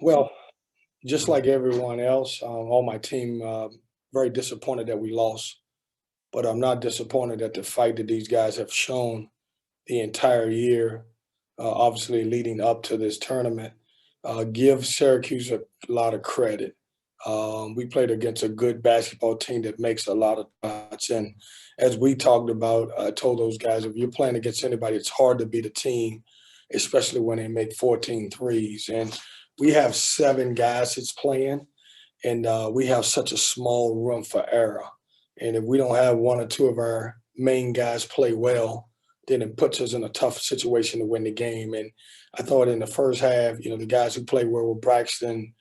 Well, just like everyone else on my team, very disappointed that we lost, but I'm not disappointed at the fight that these guys have shown the entire year, obviously leading up to this tournament. Give Syracuse a lot of credit. We played against a good basketball team that makes a lot of shots. And as we talked about, I told those guys, if you're playing against anybody, it's hard to beat a team, especially when they make 14 threes. And we have 7 guys that's playing, and we have such a small room for error. And if we don't have one or two of our main guys play well, then it puts us in a tough situation to win the game. And I thought in the first half, the guys who played well were Braxton,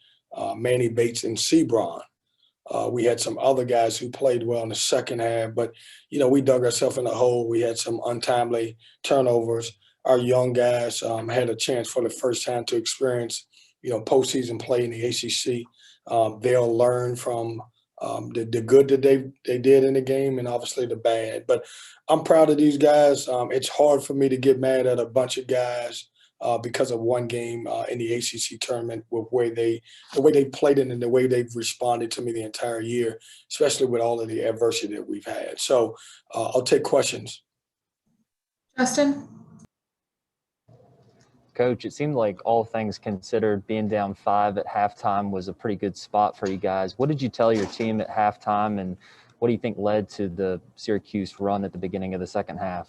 Manny Bates, and Sebron. We had some other guys who played well in the second half, but we dug ourselves in a hole. We had some untimely turnovers. Our young guys had a chance for the first time to experience, postseason play in the ACC. They'll learn from the good that they did in the game and obviously the bad. But I'm proud of these guys. It's hard for me to get mad at a bunch of guys because of one game in the ACC tournament with the way they played it and the way they've responded to me the entire year, especially with all of the adversity that we've had. So I'll take questions. Justin? Coach, it seemed like all things considered, being down 5 at halftime was a pretty good spot for you guys. What did you tell your team at halftime, and what do you think led to the Syracuse run at the beginning of the second half?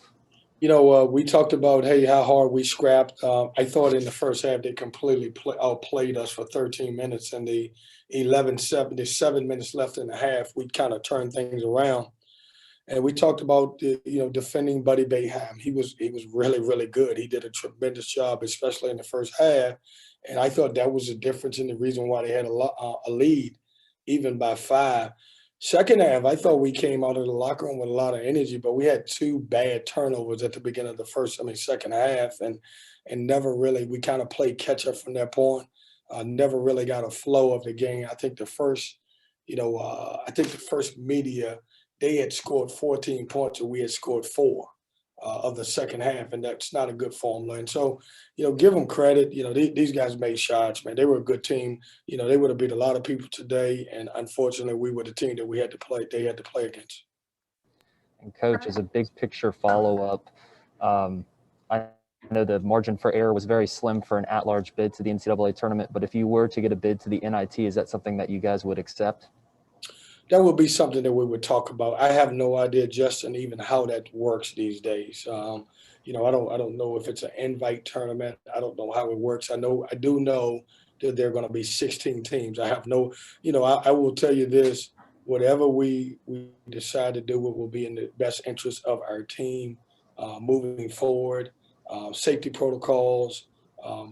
We talked about, hey, how hard we scrapped. I thought in the first half they completely outplayed us for 13 minutes, and the 7 minutes left in the half, we kind of turned things around. And we talked about, defending Buddy Boeheim. He was really, really good. He did a tremendous job, especially in the first half. And I thought that was the difference in the reason why they had a lead, even by 5. Second half, I thought we came out of the locker room with a lot of energy, but we had 2 bad turnovers at the beginning of the second half, and never really, we kind of played catch up from that point. Never really got a flow of the game. I think the first media, they had scored 14 points and we had scored 4 of the second half, and that's not a good formula. And so, give them credit. These guys made shots, man. They were a good team. They would have beat a lot of people today, and unfortunately, we were the team that they had to play against. And Coach, as a big picture follow-up, I know the margin for error was very slim for an at-large bid to the NCAA tournament, but if you were to get a bid to the NIT, is that something that you guys would accept? That would be something that we would talk about. I have no idea, Justin, even how that works these days. I don't know if it's an invite tournament. I don't know how it works. I do know that there are going to be 16 teams. I have no, I will tell you this: whatever we decide to do, it will be in the best interest of our team moving forward. Safety protocols,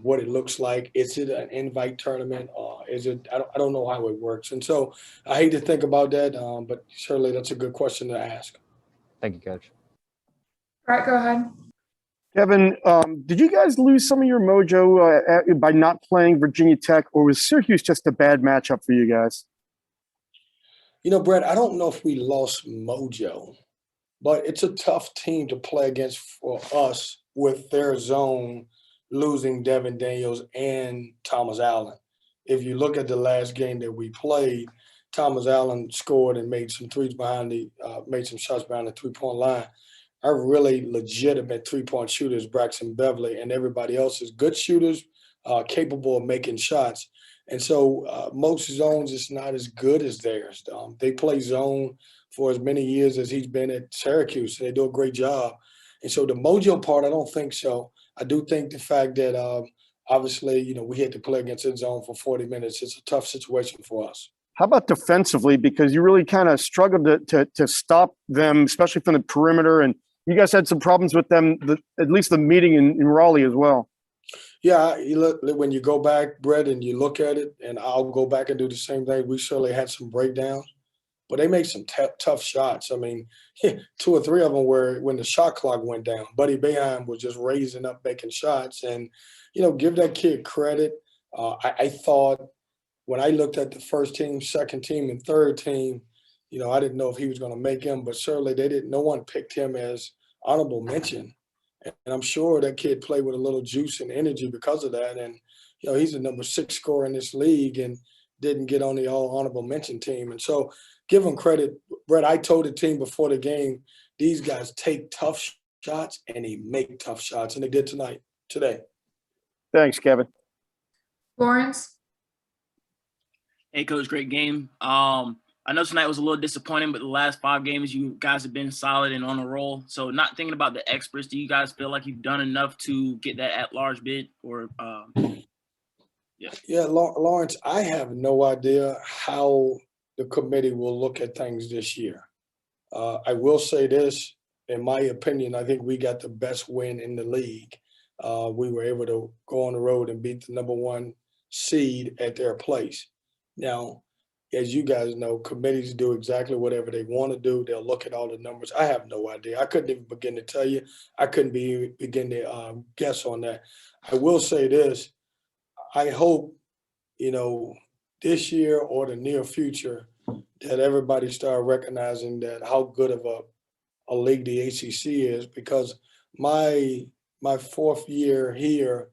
what it looks like. Is it an invite tournament? Is it? I don't know how it works. And so I hate to think about that, but certainly that's a good question to ask. Thank you, Coach. All right, go ahead. Kevin, did you guys lose some of your mojo by not playing Virginia Tech, or was Syracuse just a bad matchup for you guys? Brett, I don't know if we lost mojo, but it's a tough team to play against for us with their zone losing Devin Daniels and Thomas Allen. If you look at the last game that we played, Thomas Allen scored and made some shots behind the 3-point line. Our really legitimate 3-point shooters, Braxton Beverly, and everybody else is good shooters, capable of making shots. And so most zones is not as good as theirs. They play zone for as many years as he's been at Syracuse, and they do a great job. And so the mojo part, I don't think so. I do think the fact that obviously, we had to play against his zone for 40 minutes. It's a tough situation for us. How about defensively? Because you really kind of struggled to stop them, especially from the perimeter. And you guys had some problems with them, at least the meeting in Raleigh as well. Yeah, when you go back, Brett, and you look at it, and I'll go back and do the same thing, we certainly had some breakdowns. But they made some tough shots. I mean, 2 or 3 of them were when the shot clock went down. Buddy Boeheim was just raising up, making shots. And, give that kid credit. I thought when I looked at the first team, second team, and third team, I didn't know if he was going to make him. But certainly no one picked him as honorable mention. And I'm sure that kid played with a little juice and energy because of that. And, he's the number 6 scorer in this league and didn't get on the all honorable mention team. And so give him credit. Brett, I told the team before the game, these guys take tough shots and they make tough shots, and they did today. Thanks, Kevin. Lawrence, Hey, Coach, great game. I know tonight was a little disappointing, but the last 5 games, you guys have been solid and on a roll. So not thinking about the experts, do you guys feel like you've done enough to get that at-large bid? Or Yeah, Lawrence, I have no idea how the committee will look at things this year. I will say this, in my opinion, I think we got the best win in the league. We were able to go on the road and beat the number 1 seed at their place. Now, as you guys know, committees do exactly whatever they want to do. They'll look at all the numbers. I have no idea. I couldn't even begin to tell you. I couldn't begin to guess on that. I will say this. I hope, this year or the near future that everybody start recognizing that how good of a league the ACC is, because my 4th year here,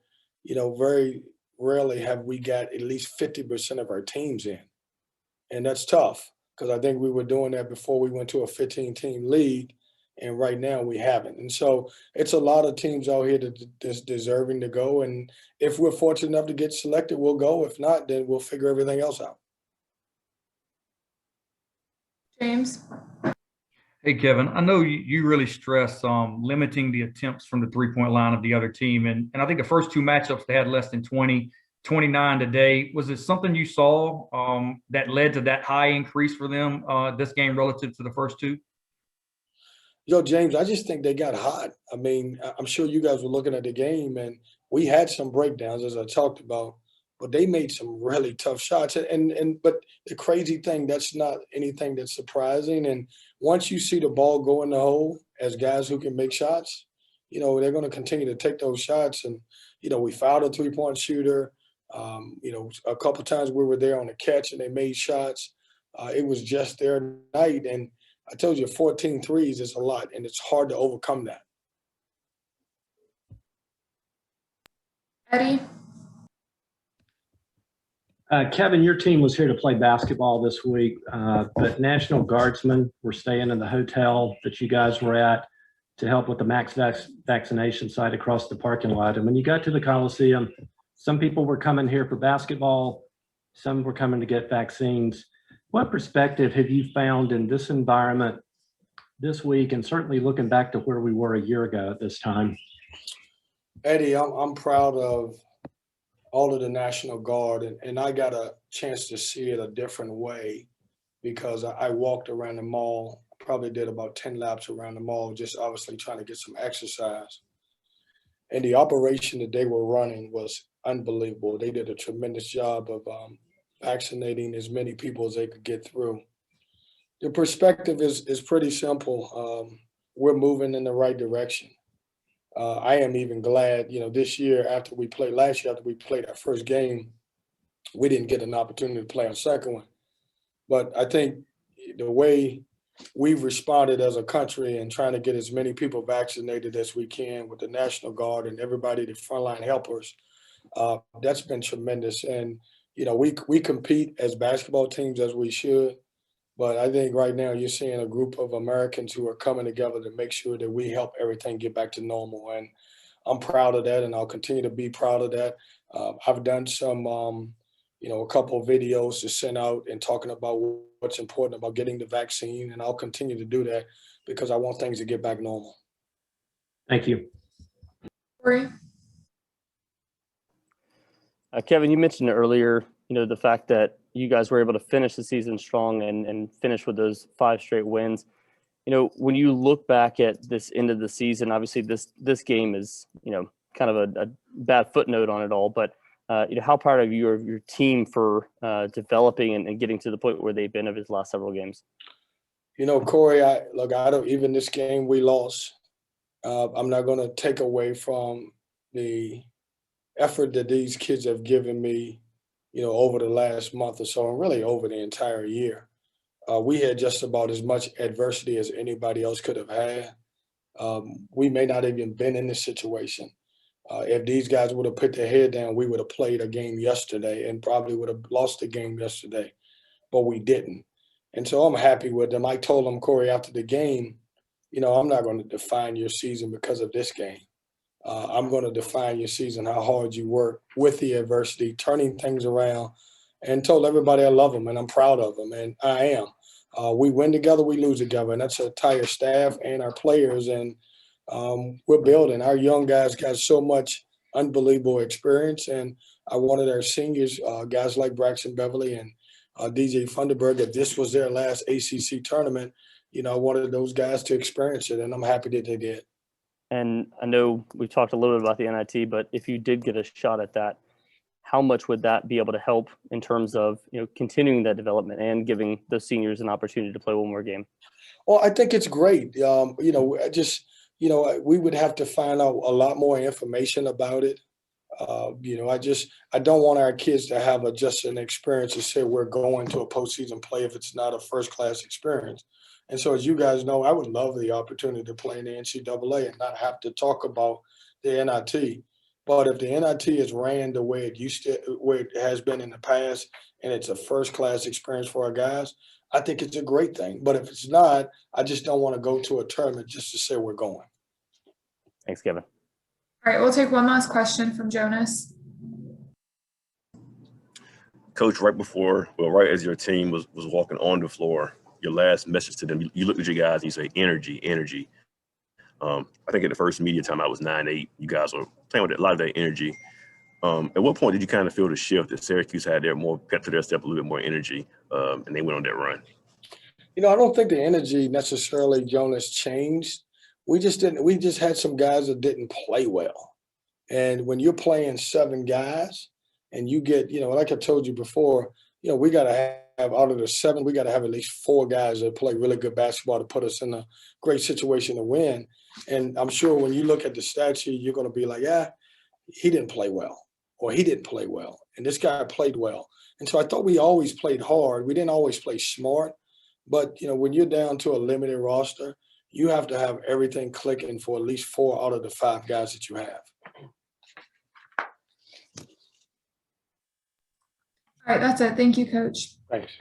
very rarely have we got at least 50% of our teams in. And that's tough because I think we were doing that before we went to a 15-team league, and right now we haven't. And so it's a lot of teams out here that's deserving to go. And if we're fortunate enough to get selected, we'll go. If not, then we'll figure everything else out. James, Hey, Kevin, I know you really stress limiting the attempts from the three-point line of the other team. And I think the first 2 matchups, they had less than 20, 29 today. Was it something you saw that led to that high increase for them this game relative to the first 2? James, I just think they got hot. I mean, I'm sure you guys were looking at the game, and we had some breakdowns, as I talked about, but they made some really tough shots. But the crazy thing, that's not anything that's surprising. And once you see the ball go in the hole as guys who can make shots, they're going to continue to take those shots. And, we fouled a 3-point shooter. A couple times we were there on the catch and they made shots. It was just their night. And I told you 14 threes is a lot, and it's hard to overcome that. Eddie, Kevin, your team was here to play basketball this week, but National Guardsmen were staying in the hotel that you guys were at to help with the max vaccination site across the parking lot. And when you got to the Coliseum, some people were coming here for basketball, some were coming to get vaccines. What perspective have you found in this environment this week, and certainly looking back to where we were a year ago at this time? Eddie, I'm proud of all of the National Guard, and I got a chance to see it a different way because I walked around the mall, probably did about 10 laps around the mall, just obviously trying to get some exercise. And the operation that they were running was unbelievable. They did a tremendous job of vaccinating as many people as they could get through. The perspective is pretty simple. We're moving in the right direction. I am even glad, this year last year after we played our first game, we didn't get an opportunity to play our second one. But I think the way we've responded as a country and trying to get as many people vaccinated as we can with the National Guard and everybody, the frontline helpers, that's been tremendous. And, we compete as basketball teams as we should. But I think right now you're seeing a group of Americans who are coming together to make sure that we help everything get back to normal. And I'm proud of that, and I'll continue to be proud of that. I've done some, a couple of videos to send out and talking about what's important about getting the vaccine, and I'll continue to do that because I want things to get back normal. Thank you. Corey, Kevin, you mentioned earlier, the fact that you guys were able to finish the season strong and finish with those 5 straight wins. When you look back at this end of the season, obviously this game is, kind of a bad footnote on it all, but how proud are you of your team for developing and getting to the point where they've been over his last several games? Corey, even this game we lost, I'm not going to take away from the effort that these kids have given me, over the last month or so, and really over the entire year. We had just about as much adversity as anybody else could have had. We may not have even been in this situation, If these guys would have put their head down, we would have played a game yesterday and probably would have lost the game yesterday, but we didn't. And so I'm happy with them. I told them, Corey, after the game, I'm not going to define your season because of this game. I'm going to define your season, how hard you work with the adversity, turning things around, and told everybody I love them and I'm proud of them, and I am. We win together, we lose together, and that's our entire staff and our players, and we're building. Our young guys got so much unbelievable experience, and I wanted our seniors, guys like Braxton Beverly and DJ Funderburg, if this was their last ACC tournament, I wanted those guys to experience it, and I'm happy that they did. And I know we talked a little bit about the NIT, but if you did get a shot at that, how much would that be able to help in terms of continuing that development and giving those seniors an opportunity to play one more game? Well, I think it's great. We would have to find out a lot more information about it. I don't want our kids to have just an experience to say we're going to a postseason play if it's not a first-class experience. And so, as you guys know, I would love the opportunity to play in the NCAA and not have to talk about the NIT. But if the NIT is ran the way it has been in the past, and it's a first-class experience for our guys, I think it's a great thing. But if it's not, I just don't want to go to a tournament just to say we're going. Thanks, Kevin. All right, we'll take one last question from Jonas. Coach, right as your team was walking on the floor, your last message to them, you looked at your guys and you say, energy, energy. I think at the first media time I was 9-8. You guys were playing with a lot of that energy. At what point did you kind of feel the shift that Syracuse had their more pep to their step, a little bit more energy, and they went on that run? I don't think the energy necessarily, Jonas, changed. We just had some guys that didn't play well. And when you're playing 7 guys and you get, like I told you before, we got to have out of the 7, we got to have at least 4 guys that play really good basketball to put us in a great situation to win. And I'm sure when you look at the stat sheet, you're going to be like, yeah, he didn't play well, or he didn't play well, and this guy played well. And so I thought we always played hard. We didn't always play smart. But, when you're down to a limited roster, you have to have everything clicking for at least 4 out of the 5 guys that you have. All right, that's it. Thank you, Coach. Thanks.